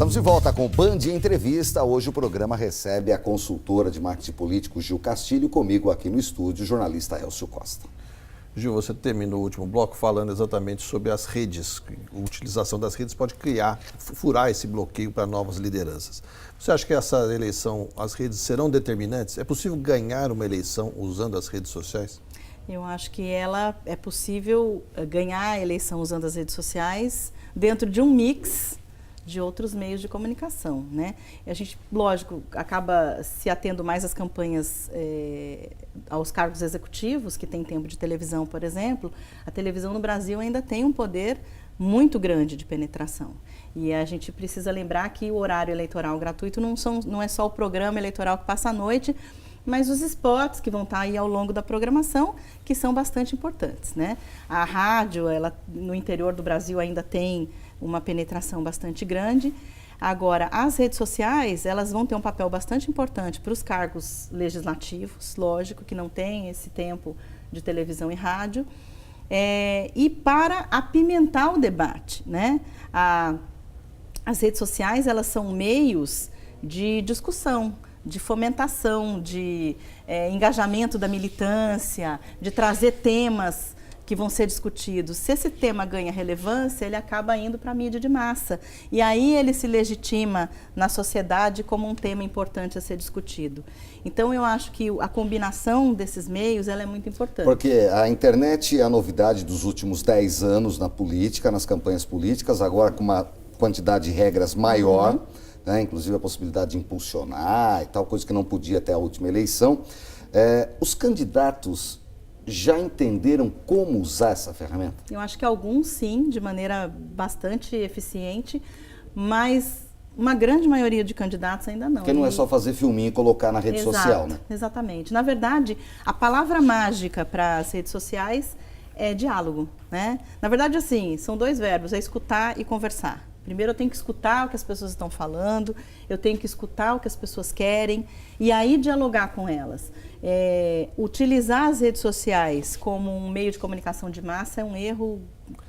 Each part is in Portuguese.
Estamos de volta com o Band Entrevista. Hoje o programa recebe a consultora de marketing político Gil Castilho, comigo aqui no estúdio, o jornalista Elcio Costa. Gil, você terminou o último bloco falando exatamente sobre as redes. A utilização das redes pode furar esse bloqueio para novas lideranças. Você acha que essa eleição, as redes serão determinantes? É possível ganhar uma eleição usando as redes sociais? Eu acho que é possível ganhar a eleição usando as redes sociais dentro de um mix de outros meios de comunicação, né? E a gente, lógico, acaba se atendo mais às campanhas, aos cargos executivos, que tem tempo de televisão, por exemplo. A televisão no Brasil ainda tem um poder muito grande de penetração. E a gente precisa lembrar que o horário eleitoral gratuito não é só o programa eleitoral que passa à noite, mas os spots que vão estar aí ao longo da programação, que são bastante importantes, né? A rádio, ela no interior do Brasil ainda tem uma penetração bastante grande. Agora, as redes sociais, elas vão ter um papel bastante importante para os cargos legislativos, lógico, que não tem esse tempo de televisão e rádio, e para apimentar o debate, né? As redes sociais, elas são meios de discussão, de fomentação, de engajamento da militância, de trazer temas que vão ser discutidos. Se esse tema ganha relevância, ele acaba indo para a mídia de massa. E aí ele se legitima na sociedade como um tema importante a ser discutido. Então eu acho que a combinação desses meios ela é muito importante. Porque a internet é a novidade dos últimos 10 anos na política, nas campanhas políticas, agora com uma quantidade de regras maior, né, inclusive a possibilidade de impulsionar e tal, coisa que não podia até a última eleição. Os candidatos já entenderam como usar essa ferramenta? Eu acho que alguns sim, de maneira bastante eficiente, mas uma grande maioria de candidatos ainda não. Porque não é só fazer filminho e colocar na rede social, né? Exatamente. Na verdade, a palavra mágica para as redes sociais é diálogo, né? Na verdade, assim, são dois verbos, é escutar e conversar. Primeiro eu tenho que escutar o que as pessoas estão falando, eu tenho que escutar o que as pessoas querem e aí dialogar com elas. Utilizar as redes sociais como um meio de comunicação de massa é um erro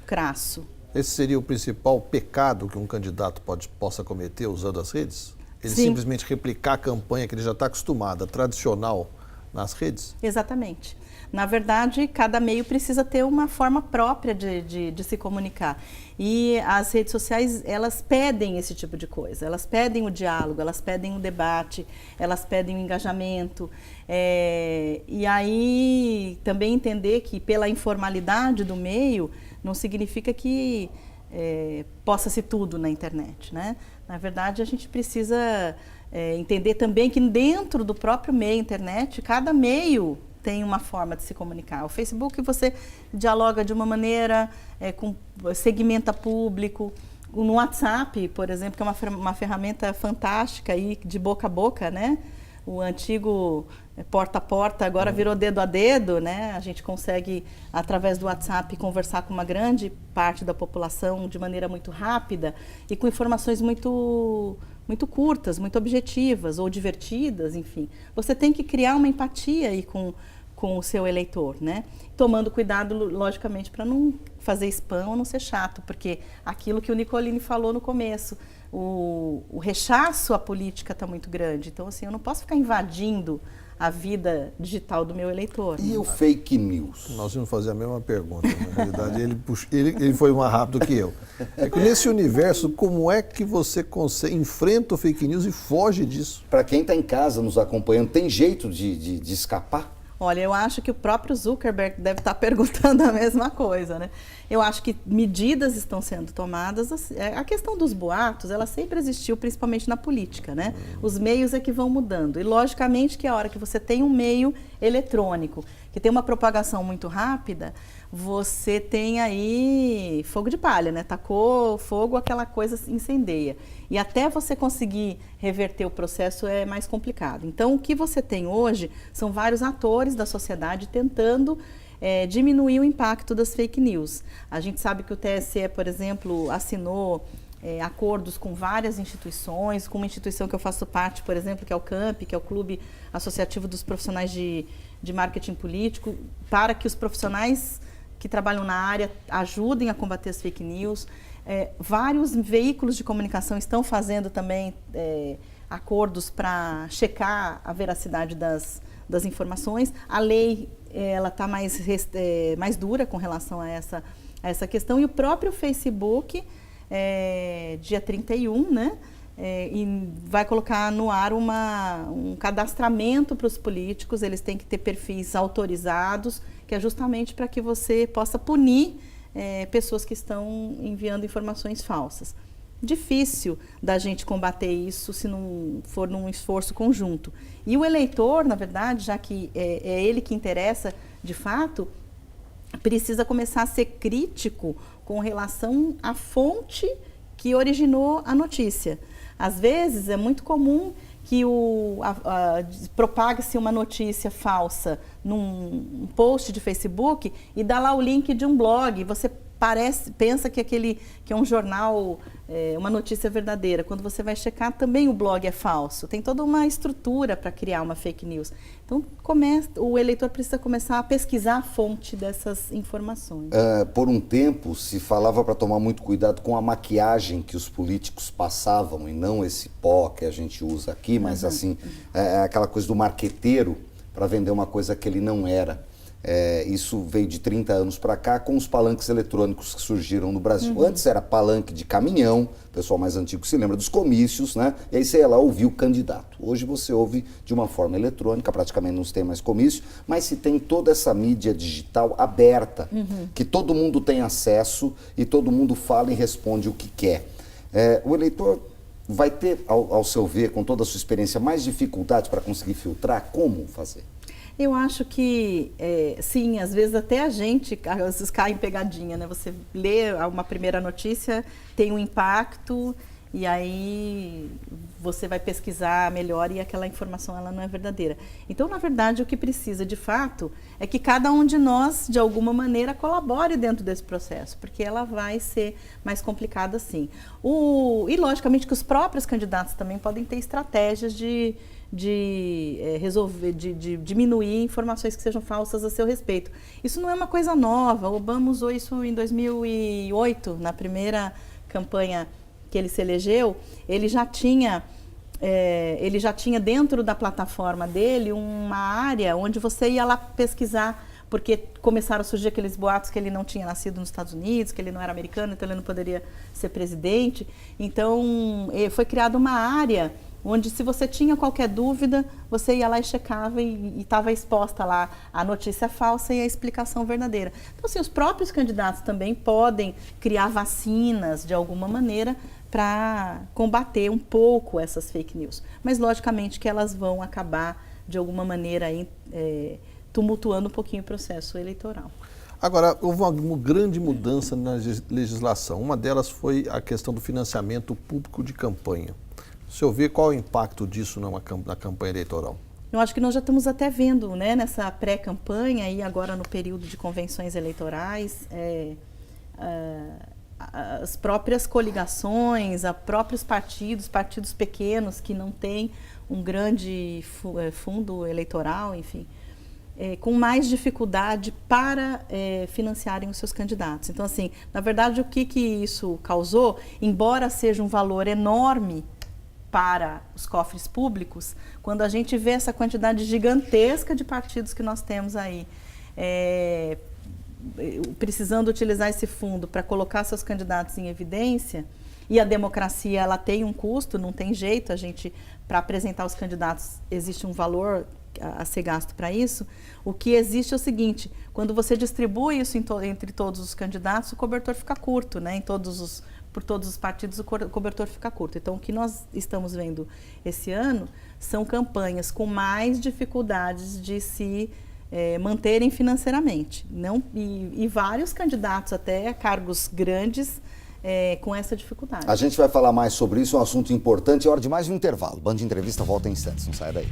crasso. Esse seria o principal pecado que um candidato possa cometer usando as redes? Ele Sim. simplesmente replicar a campanha que ele já está acostumado, a tradicional, nas redes? Exatamente. Na verdade, cada meio precisa ter uma forma própria de se comunicar. E as redes sociais, elas pedem esse tipo de coisa. Elas pedem o diálogo, elas pedem o debate, elas pedem o engajamento. E aí, também entender que pela informalidade do meio, não significa que possa-se tudo na internet, né? Na verdade, a gente precisa entender também que dentro do próprio meio internet, cada meio tem uma forma de se comunicar. O Facebook você dialoga de uma maneira, segmenta público. No WhatsApp, por exemplo, que é uma ferramenta fantástica aí, de boca a boca, né? O antigo porta a porta agora virou dedo a dedo, né? A gente consegue, através do WhatsApp, conversar com uma grande parte da população de maneira muito rápida e com informações muito curtas, muito objetivas ou divertidas, enfim. Você tem que criar uma empatia aí com o seu eleitor, né? Tomando cuidado, logicamente, para não fazer spam ou não ser chato, porque aquilo que o Nicolini falou no começo, o rechaço à política está muito grande. Então, assim, eu não posso ficar invadindo a vida digital do meu eleitor. E o fake news? Nós íamos fazer a mesma pergunta. Na realidade, ele foi mais rápido que eu. Nesse universo, como é que você enfrenta o fake news e foge disso? Para quem está em casa nos acompanhando, tem jeito de escapar? Olha, eu acho que o próprio Zuckerberg deve estar perguntando a mesma coisa, né? Eu acho que medidas estão sendo tomadas. A questão dos boatos, ela sempre existiu, principalmente na política, né? Os meios é que vão mudando. E, logicamente, que a hora que você tem um meio eletrônico, que tem uma propagação muito rápida, você tem aí fogo de palha, né? Tacou fogo, aquela coisa incendeia. E até você conseguir reverter o processo é mais complicado. Então, o que você tem hoje são vários atores da sociedade tentando diminuir o impacto das fake news. A gente sabe que o TSE, por exemplo, assinou acordos com várias instituições, com uma instituição que eu faço parte, por exemplo, que é o CAMP, que é o Clube Associativo dos Profissionais de Marketing Político, para que os profissionais que trabalham na área ajudem a combater as fake news. Vários veículos de comunicação estão fazendo também acordos para checar a veracidade das informações. A lei ela está mais dura com relação a essa questão. E o próprio Facebook, dia 31, né? E vai colocar no ar um cadastramento para os políticos. Eles têm que ter perfis autorizados, que é justamente para que você possa punir pessoas que estão enviando informações falsas. Difícil da gente combater isso se não for num esforço conjunto. E o eleitor, na verdade, já que é ele que interessa de fato, precisa começar a ser crítico com relação à fonte que originou a notícia. Às vezes é muito comum que propague-se uma notícia falsa num post de Facebook e dá lá o link de um blog. Você pensa que é um jornal, uma notícia verdadeira. Quando você vai checar, também o blog é falso. Tem toda uma estrutura para criar uma fake news. Então, o eleitor precisa começar a pesquisar a fonte dessas informações. Por um tempo, se falava para tomar muito cuidado com a maquiagem que os políticos passavam, e não esse pó que a gente usa aqui, mas assim, aquela coisa do marqueteiro para vender uma coisa que ele não era. Isso veio de 30 anos para cá com os palanques eletrônicos que surgiram no Brasil. Antes era palanque de caminhão, o pessoal mais antigo se lembra dos comícios, né? E aí você ia lá ouvir o candidato. Hoje você ouve de uma forma eletrônica, praticamente não se tem mais comício, mas se tem toda essa mídia digital aberta, que todo mundo tem acesso e todo mundo fala e responde o que quer. O eleitor vai ter, ao seu ver, com toda a sua experiência, mais dificuldade para conseguir filtrar? Como fazer? Eu acho que, sim, às vezes até a gente, às vezes cai em pegadinha, né? Você lê uma primeira notícia, tem um impacto, e aí você vai pesquisar melhor e aquela informação ela não é verdadeira. Então, na verdade, o que precisa de fato é que cada um de nós, de alguma maneira, colabore dentro desse processo, porque ela vai ser mais complicada sim. E, logicamente, que os próprios candidatos também podem ter estratégias de diminuir informações que sejam falsas a seu respeito. Isso não é uma coisa nova. O Obama usou isso em 2008, na primeira campanha que ele se elegeu. Ele já tinha dentro da plataforma dele uma área onde você ia lá pesquisar, porque começaram a surgir aqueles boatos que ele não tinha nascido nos Estados Unidos, que ele não era americano, então ele não poderia ser presidente. Então, foi criada uma área onde, se você tinha qualquer dúvida, você ia lá e checava e estava exposta lá a notícia falsa e a explicação verdadeira. Então, assim, os próprios candidatos também podem criar vacinas, de alguma maneira, para combater um pouco essas fake news. Mas, logicamente, que elas vão acabar, de alguma maneira, tumultuando um pouquinho o processo eleitoral. Agora, houve uma grande mudança na legislação. Uma delas foi a questão do financiamento público de campanha. O senhor vê qual é o impacto disso na campanha eleitoral? Eu acho que nós já estamos até vendo, né, nessa pré-campanha e agora no período de convenções eleitorais, as próprias coligações, os próprios partidos pequenos que não têm um grande fundo eleitoral, enfim, com mais dificuldade para financiarem os seus candidatos. Então, assim, na verdade, o que isso causou, embora seja um valor enorme para os cofres públicos, quando a gente vê essa quantidade gigantesca de partidos que nós temos aí, precisando utilizar esse fundo para colocar seus candidatos em evidência, e a democracia ela tem um custo, não tem jeito, para apresentar os candidatos existe um valor a ser gasto para isso. O que existe é o seguinte: quando você distribui isso entre todos os candidatos, o cobertor fica curto, né? Por todos os partidos o cobertor fica curto. Então, o que nós estamos vendo esse ano são campanhas com mais dificuldades de se manterem financeiramente. E vários candidatos, até cargos grandes, com essa dificuldade. A gente vai falar mais sobre isso, é um assunto importante. É hora de mais um intervalo. Band Entrevista volta em instantes, não saia daí.